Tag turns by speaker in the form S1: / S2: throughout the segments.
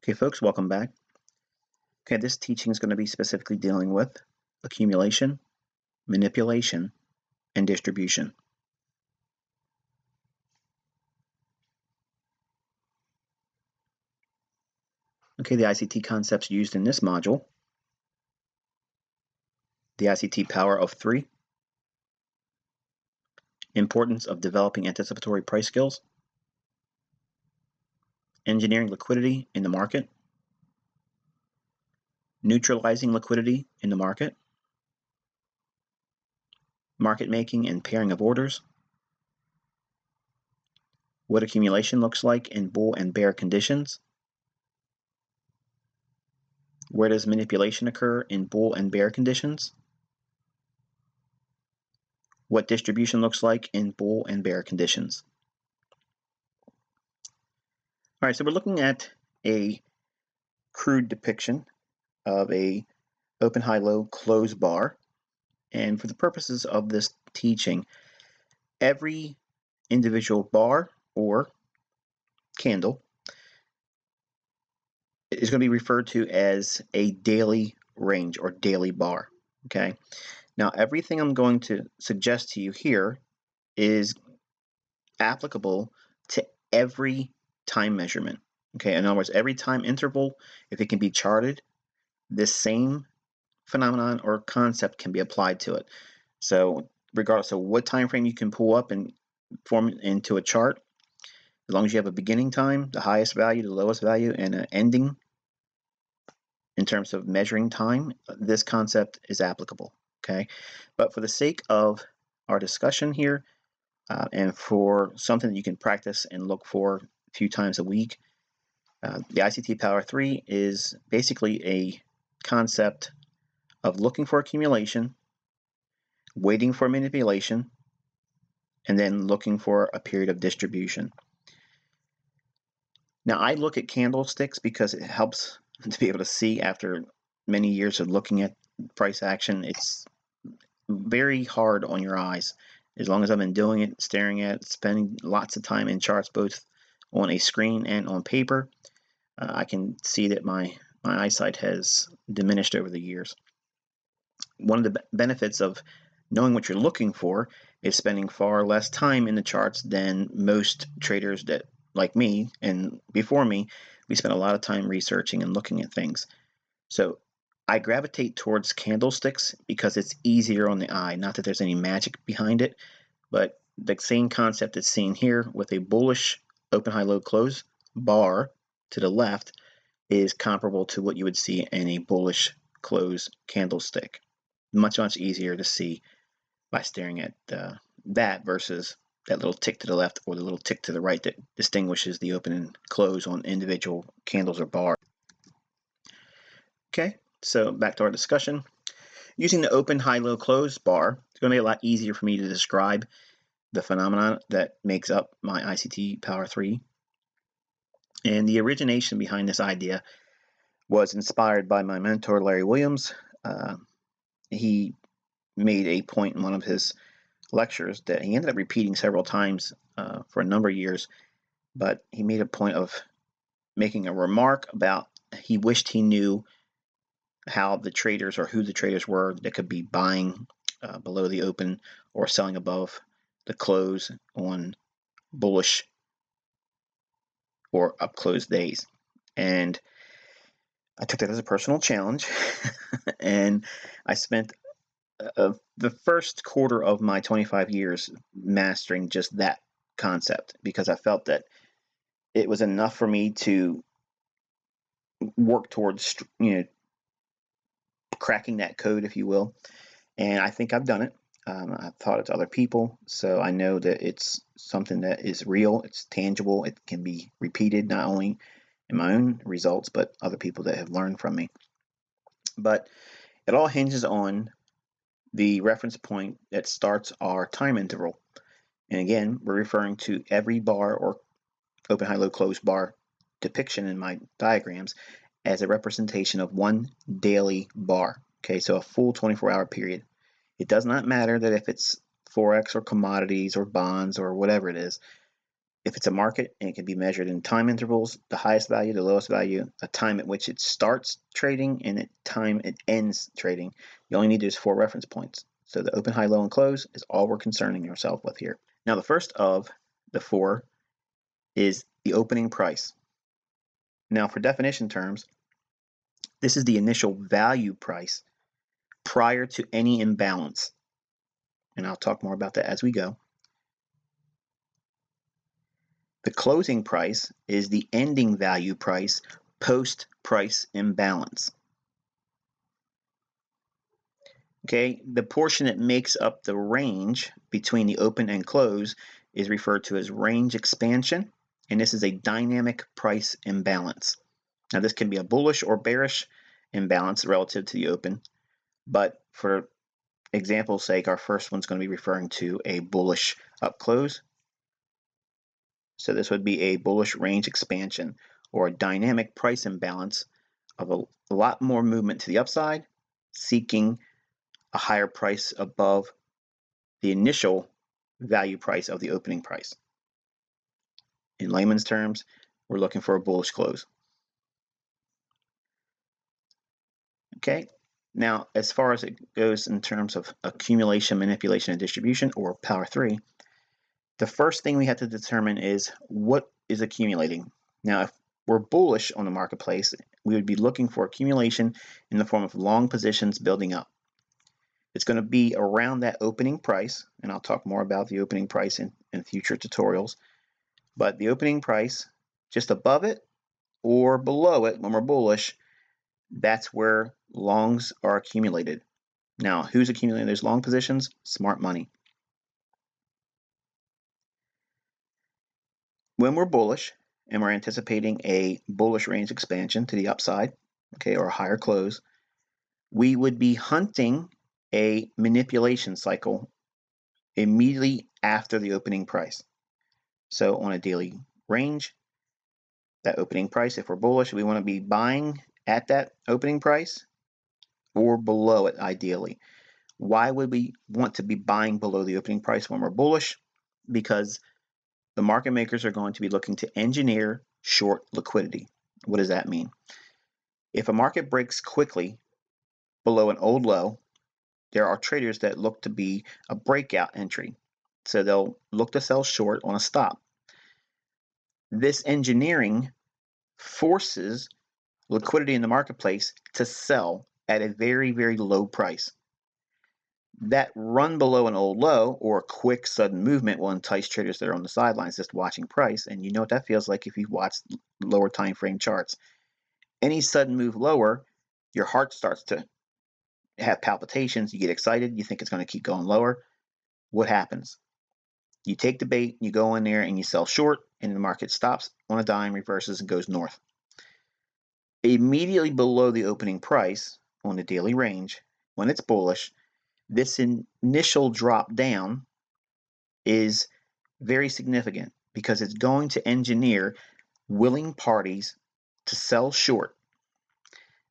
S1: Okay, folks, welcome back. Okay, this teaching is going to be specifically dealing with accumulation, manipulation, and distribution. Okay, the ICT concepts used in this module: the ICT Power of 3, importance of developing anticipatory price skills, engineering liquidity in the market, neutralizing liquidity in the market making and pairing of orders, what accumulation looks like in bull and bear conditions, where does manipulation occur in bull and bear conditions, what distribution looks like in bull and bear conditions. All right, so we're looking at a crude depiction of a open, high, low, close bar. And for the purposes of this teaching, every individual bar or candle is going to be referred to as a daily range or daily bar. Okay. Now, everything I'm going to suggest to you here is applicable to every time measurement. Okay. In other words, every time interval, if it can be charted, this same phenomenon or concept can be applied to it. So regardless of what time frame you can pull up and form it into a chart, as long as you have a beginning time, the highest value, the lowest value, and an ending in terms of measuring time, this concept is applicable. Okay, but for the sake of our discussion here, and for something that you can practice and look for a few times a week, the ICT Power 3 is basically a concept of looking for accumulation, waiting for manipulation, and then looking for a period of distribution. Now, I look at candlesticks because it helps to be able to see after many years of looking at price action. It's very hard on your eyes. As long as I've been doing it, staring at it, spending lots of time in charts, both on a screen and on paper, I can see that my eyesight has diminished over the years. One of the benefits of knowing what you're looking for is spending far less time in the charts than most traders that, like me and before me, we spend a lot of time researching and looking at things. So I gravitate towards candlesticks because it's easier on the eye. Not that there's any magic behind it, but the same concept is seen here with a bullish open, high, low, close bar to the left is comparable to what you would see in a bullish close candlestick. Much easier to see by staring at that versus that little tick to the left or the little tick to the right that distinguishes the open and close on individual candles or bars. Okay, so back to our discussion. Using the open, high, low, close bar, it's going to be a lot easier for me to describe the phenomenon that makes up my ICT Power 3. And the origination behind this idea was inspired by my mentor, Larry Williams. He made a point in one of his lectures that he ended up repeating several times for a number of years, but he made a point of making a remark about he wished he knew how the traders or who the traders were that could be buying below the open or selling above the close on bullish or up close days. And I took that as a personal challenge and I spent the first quarter of my 25 years mastering just that concept because I felt that it was enough for me to work towards, cracking that code, if you will. And I think I've done it. I've taught it to other people, so I know that it's something that is real, it's tangible, it can be repeated not only in my own results, but other people that have learned from me. But it all hinges on the reference point that starts our time interval. And again, we're referring to every bar or open, high, low, close bar depiction in my diagrams as a representation of one daily bar. Okay, so a full 24-hour period. It does not matter that if it's Forex or commodities or bonds or whatever it is. if it's a market, and it can be measured in time intervals, the highest value, the lowest value, a time at which it starts trading, and a time it ends trading. You only need those 4 reference points. So the open, high, low, and close is all we're concerning yourself with here. Now the first of the 4 is the opening price. Now for definition terms, this is the initial value price prior to any imbalance. And I'll talk more about that as we go. The closing price is the ending value price post-price imbalance. Okay, the portion that makes up the range between the open and close is referred to as range expansion, and this is a dynamic price imbalance. Now this can be a bullish or bearish imbalance relative to the open, but for example's sake, our first one's going to be referring to a bullish up close. So this would be a bullish range expansion or a dynamic price imbalance of a lot more movement to the upside, seeking a higher price above the initial value price of the opening price. In layman's terms, we're looking for a bullish close. Okay, now as far as it goes in terms of accumulation, manipulation, and distribution, or Power 3, the first thing we have to determine is what is accumulating. Now, if we're bullish on the marketplace, we would be looking for accumulation in the form of long positions building up. It's going to be around that opening price, and I'll talk more about the opening price in future tutorials. But the opening price, just above it or below it when we're bullish, that's where longs are accumulated. Now, who's accumulating those long positions? Smart money. When we're bullish and we're anticipating a bullish range expansion to the upside, okay, or a higher close, we would be hunting a manipulation cycle immediately after the opening price. So on a daily range, that opening price, if we're bullish, we want to be buying at that opening price or below it ideally. Why would we want to be buying below the opening price when we're bullish? Because the market makers are going to be looking to engineer short liquidity. What does that mean? If a market breaks quickly below an old low, there are traders that look to be a breakout entry. So they'll look to sell short on a stop. This engineering forces liquidity in the marketplace to sell at a very, very low price. That run below an old low or a quick sudden movement will entice traders that are on the sidelines just watching price, and you know what that feels like if you've watched lower time frame charts. Any sudden move lower, your heart starts to have palpitations, you get excited, you think it's going to keep going lower. What happens? You take the bait, you go in there and you sell short, and the market stops on a dime, reverses, and goes north. Immediately below the opening price on the daily range, when it's bullish, this initial drop down is very significant because it's going to engineer willing parties to sell short.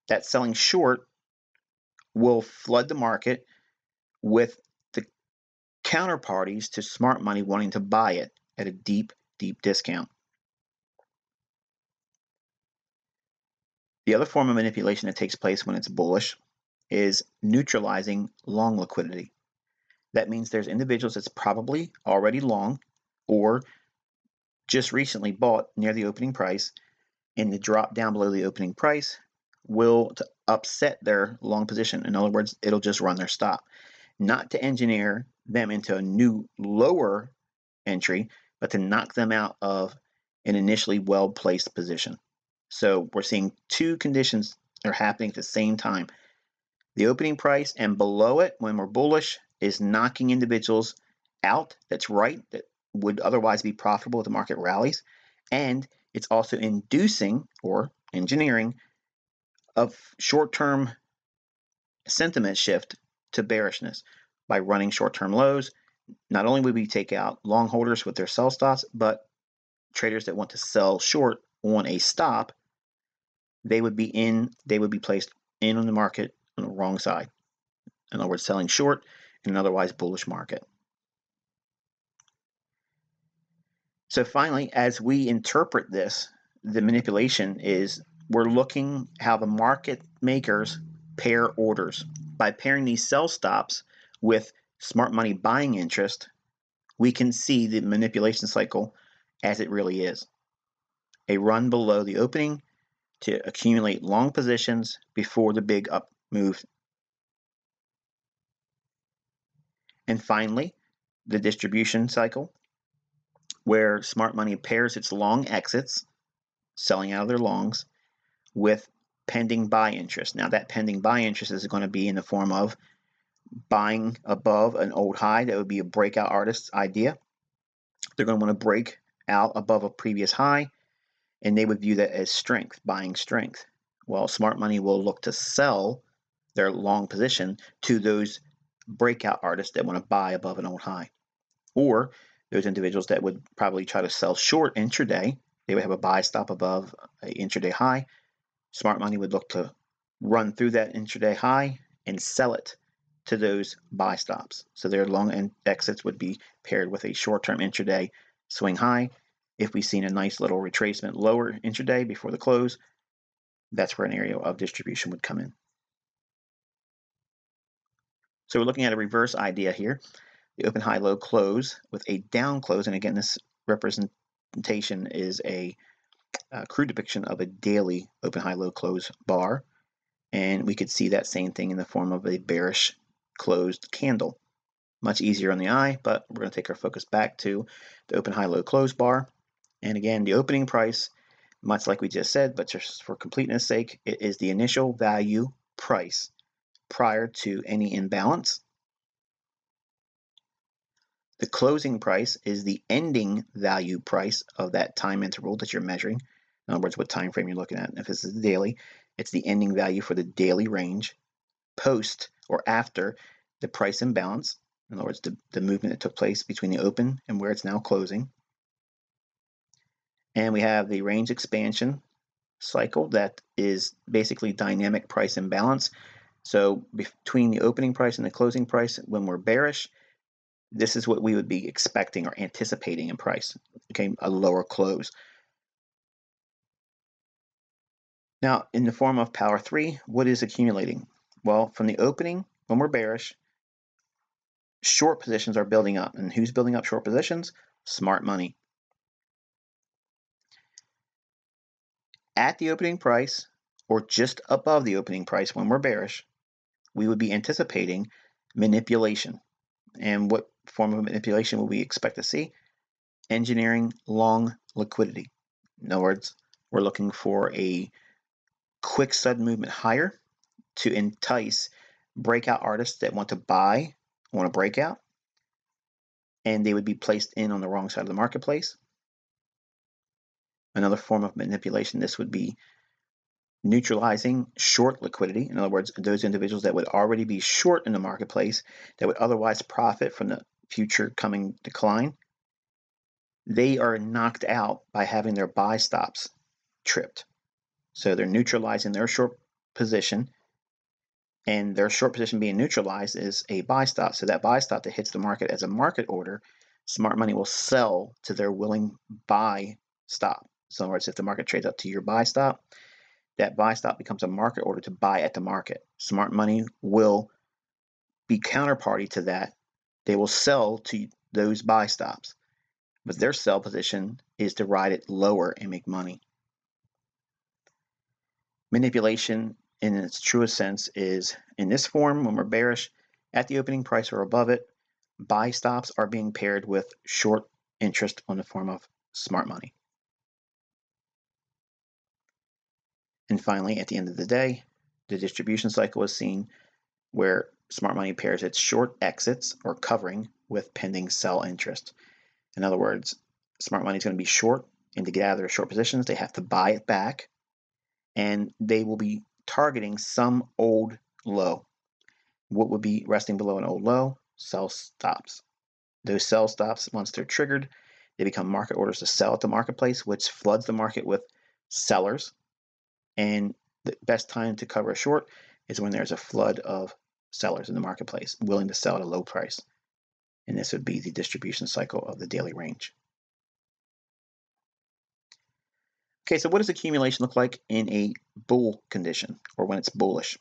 S1: That selling short will flood the market with the counterparties to smart money wanting to buy it at a deep, deep discount. The other form of manipulation that takes place when it's bullish is neutralizing long liquidity. That means there's individuals that's probably already long or just recently bought near the opening price, and the drop down below the opening price will upset their long position. In other words, it'll just run their stop. Not to engineer them into a new lower entry, but to knock them out of an initially well-placed position. So we're seeing two conditions are happening at the same time. The opening price and below it, when we're bullish, is knocking individuals out that's right, that would otherwise be profitable if the market rallies. And it's also inducing or engineering a short-term sentiment shift to bearishness by running short-term lows. Not only would we take out long holders with their sell stops, but traders that want to sell short on a stop, they would be placed in on the market on the wrong side. In other words, selling short in an otherwise bullish market. So finally, as we interpret this, the manipulation is we're looking how the market makers pair orders. By pairing these sell stops with smart money buying interest, we can see the manipulation cycle as it really is. A run below the opening to accumulate long positions before the big up move. And finally, the distribution cycle, where smart money pairs its long exits, selling out of their longs, with pending buy interest. Now, that pending buy interest is going to be in the form of buying above an old high. That would be a breakout artist's idea. They're going to want to break out above a previous high, and they would view that as strength, buying strength. Well, smart money will look to sell their long position to those breakout artists that want to buy above an old high, or those individuals that would probably try to sell short intraday. They would have a buy stop above an intraday high. Smart money would look to run through that intraday high and sell it to those buy stops. So their long exits would be paired with a short-term intraday swing high. If we've seen a nice little retracement lower intraday before the close, that's where an area of distribution would come in. So we're looking at a reverse idea here. The open, high, low close with a down close. And again, this representation is a crude depiction of a daily open, high, low close bar. And we could see that same thing in the form of a bearish closed candle. Much easier on the eye, but we're going to take our focus back to the open, high, low close bar. And again, the opening price, much like we just said, but just for completeness sake, it is the initial value price prior to any imbalance. The closing price is the ending value price of that time interval that you're measuring. In other words, what time frame you're looking at. If this is the daily, it's the ending value for the daily range post or after the price imbalance. In other words, the movement that took place between the open and where it's now closing. And we have the range expansion cycle that is basically dynamic price imbalance. So between the opening price and the closing price, when we're bearish, this is what we would be expecting or anticipating in price, okay, a lower close. Now, in the form of power 3, what is accumulating? Well, from the opening, when we're bearish, short positions are building up. And who's building up short positions? Smart money. At the opening price, or just above the opening price when we're bearish, we would be anticipating manipulation. And what form of manipulation would we expect to see? Engineering long liquidity. In other words, we're looking for a quick sudden movement higher to entice breakout artists that want to buy, want to break out, and they would be placed in on the wrong side of the marketplace. Another form of manipulation, this would be neutralizing short liquidity. In other words, those individuals that would already be short in the marketplace that would otherwise profit from the future coming decline, they are knocked out by having their buy stops tripped. So they're neutralizing their short position, and their short position being neutralized is a buy stop. So that buy stop that hits the market as a market order, smart money will sell to their willing buy stop. So in other words, if the market trades up to your buy stop, that buy stop becomes a market order to buy at the market. Smart money will be counterparty to that. They will sell to those buy stops, but their sell position is to ride it lower and make money. Manipulation in its truest sense is in this form when we're bearish at the opening price or above it. Buy stops are being paired with short interest on the form of smart money. And finally, at the end of the day, the distribution cycle is seen where smart money pairs its short exits or covering with pending sell interest. In other words, smart money is going to be short, and to get out of their short positions, they have to buy it back, and they will be targeting some old low. What would be resting below an old low? Sell stops. Those sell stops, once they're triggered, they become market orders to sell at the marketplace, which floods the market with sellers. And the best time to cover a short is when there's a flood of sellers in the marketplace willing to sell at a low price. And this would be the distribution cycle of the daily range. Okay, so what does accumulation look like in a bull condition or when it's bullish?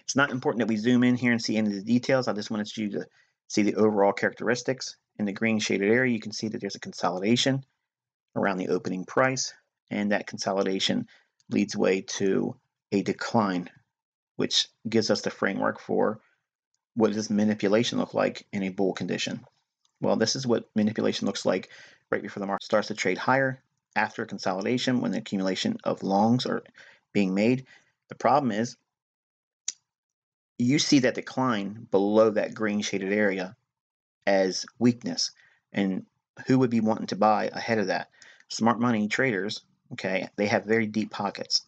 S1: It's not important that we zoom in here and see any of the details. I just wanted you to see the overall characteristics. In the green shaded area, you can see that there's a consolidation around the opening price, and that consolidation leads way to a decline, which gives us the framework for what does manipulation look like in a bull condition. Well, this is what manipulation looks like right before the market starts to trade higher after consolidation when the accumulation of longs are being made. The problem is you see that decline below that green shaded area as weakness. And who would be wanting to buy ahead of that? Smart money traders, okay, they have very deep pockets.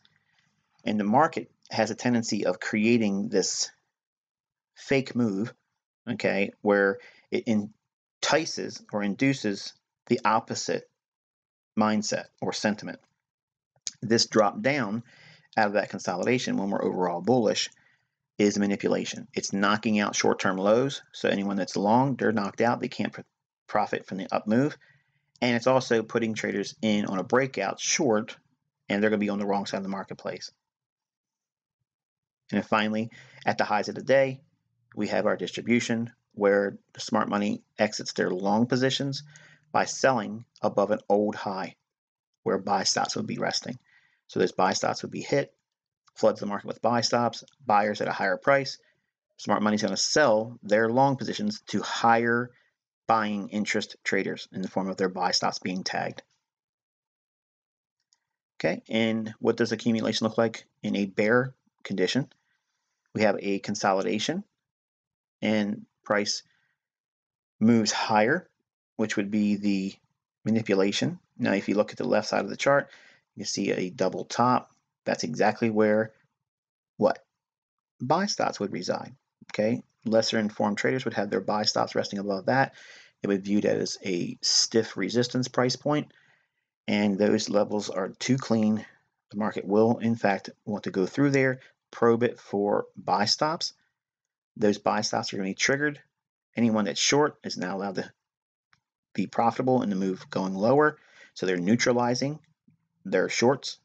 S1: And the market has a tendency of creating this fake move, okay, where it entices or induces the opposite mindset or sentiment. This drop down out of that consolidation when we're overall bullish is manipulation. It's knocking out short-term lows. So anyone that's long, they're knocked out. They can't profit from the up move. And it's also putting traders in on a breakout short, and they're going to be on the wrong side of the marketplace. And then finally, at the highs of the day, we have our distribution where the smart money exits their long positions by selling above an old high where buy stops would be resting. So those buy stops would be hit, floods the market with buy stops, buyers at a higher price. Smart money is going to sell their long positions to higher buying interest traders in the form of their buy stops being tagged. Okay, and what does accumulation look like in a bear condition? We have a consolidation and price moves higher, which would be the manipulation. Now, if you look at the left side of the chart, you see a double top. That's exactly where what? Buy stops would reside. Okay, lesser informed traders would have their buy stops resting above that. It would view that as a stiff resistance price point, and those levels are too clean. The market will, in fact, want to go through there, probe it for buy stops. Those buy stops are going to be triggered. Anyone that's short is now allowed to be profitable in the move going lower. So they're neutralizing their shorts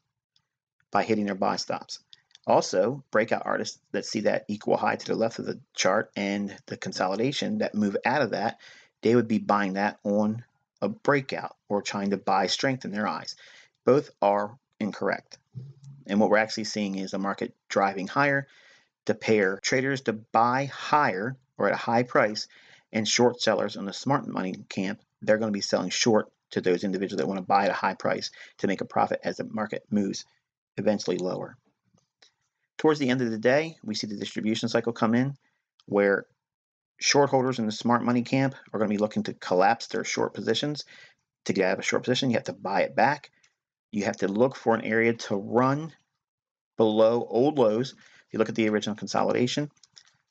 S1: by hitting their buy stops. Also, breakout artists that see that equal high to the left of the chart and the consolidation that move out of that, they would be buying that on a breakout or trying to buy strength in their eyes. Both are incorrect. And what we're actually seeing is the market driving higher to pair traders to buy higher or at a high price, and short sellers on the smart money camp, they're going to be selling short to those individuals that want to buy at a high price to make a profit as the market moves eventually lower. Towards the end of the day, we see the distribution cycle come in where short holders in the smart money camp are going to be looking to collapse their short positions. To get out of a short position, you have to buy it back. You have to look for an area to run below old lows. If you look at the original consolidation,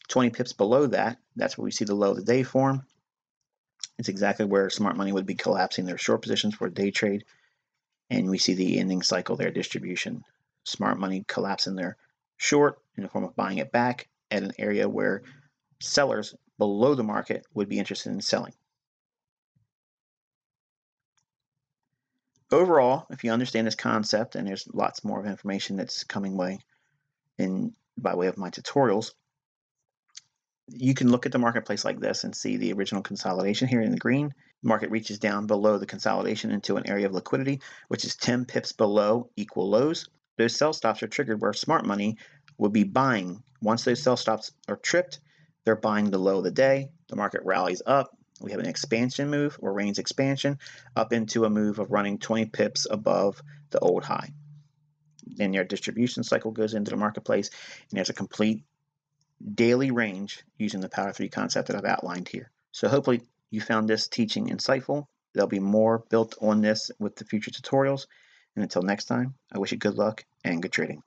S1: 20 pips below that, that's where we see the low of the day form. It's exactly where smart money would be collapsing their short positions for a day trade. And we see the ending cycle there, distribution. Smart money collapsing their short in the form of buying it back at an area where sellers below the market would be interested in selling. Overall, if you understand this concept, and there's lots more of information that's coming by way of my tutorials, you can look at the marketplace like this and see the original consolidation here in the green. The market reaches down below the consolidation into an area of liquidity, which is 10 pips below equal lows. Those sell stops are triggered where smart money would be buying. Once those sell stops are tripped, they're buying the low of the day. The market rallies up. We have an expansion move or range expansion up into a move of running 20 pips above the old high. Then your distribution cycle goes into the marketplace, and there's a complete daily range using the Power 3 concept that I've outlined here. So hopefully you found this teaching insightful. There'll be more built on this with the future tutorials. And until next time, I wish you good luck and good trading.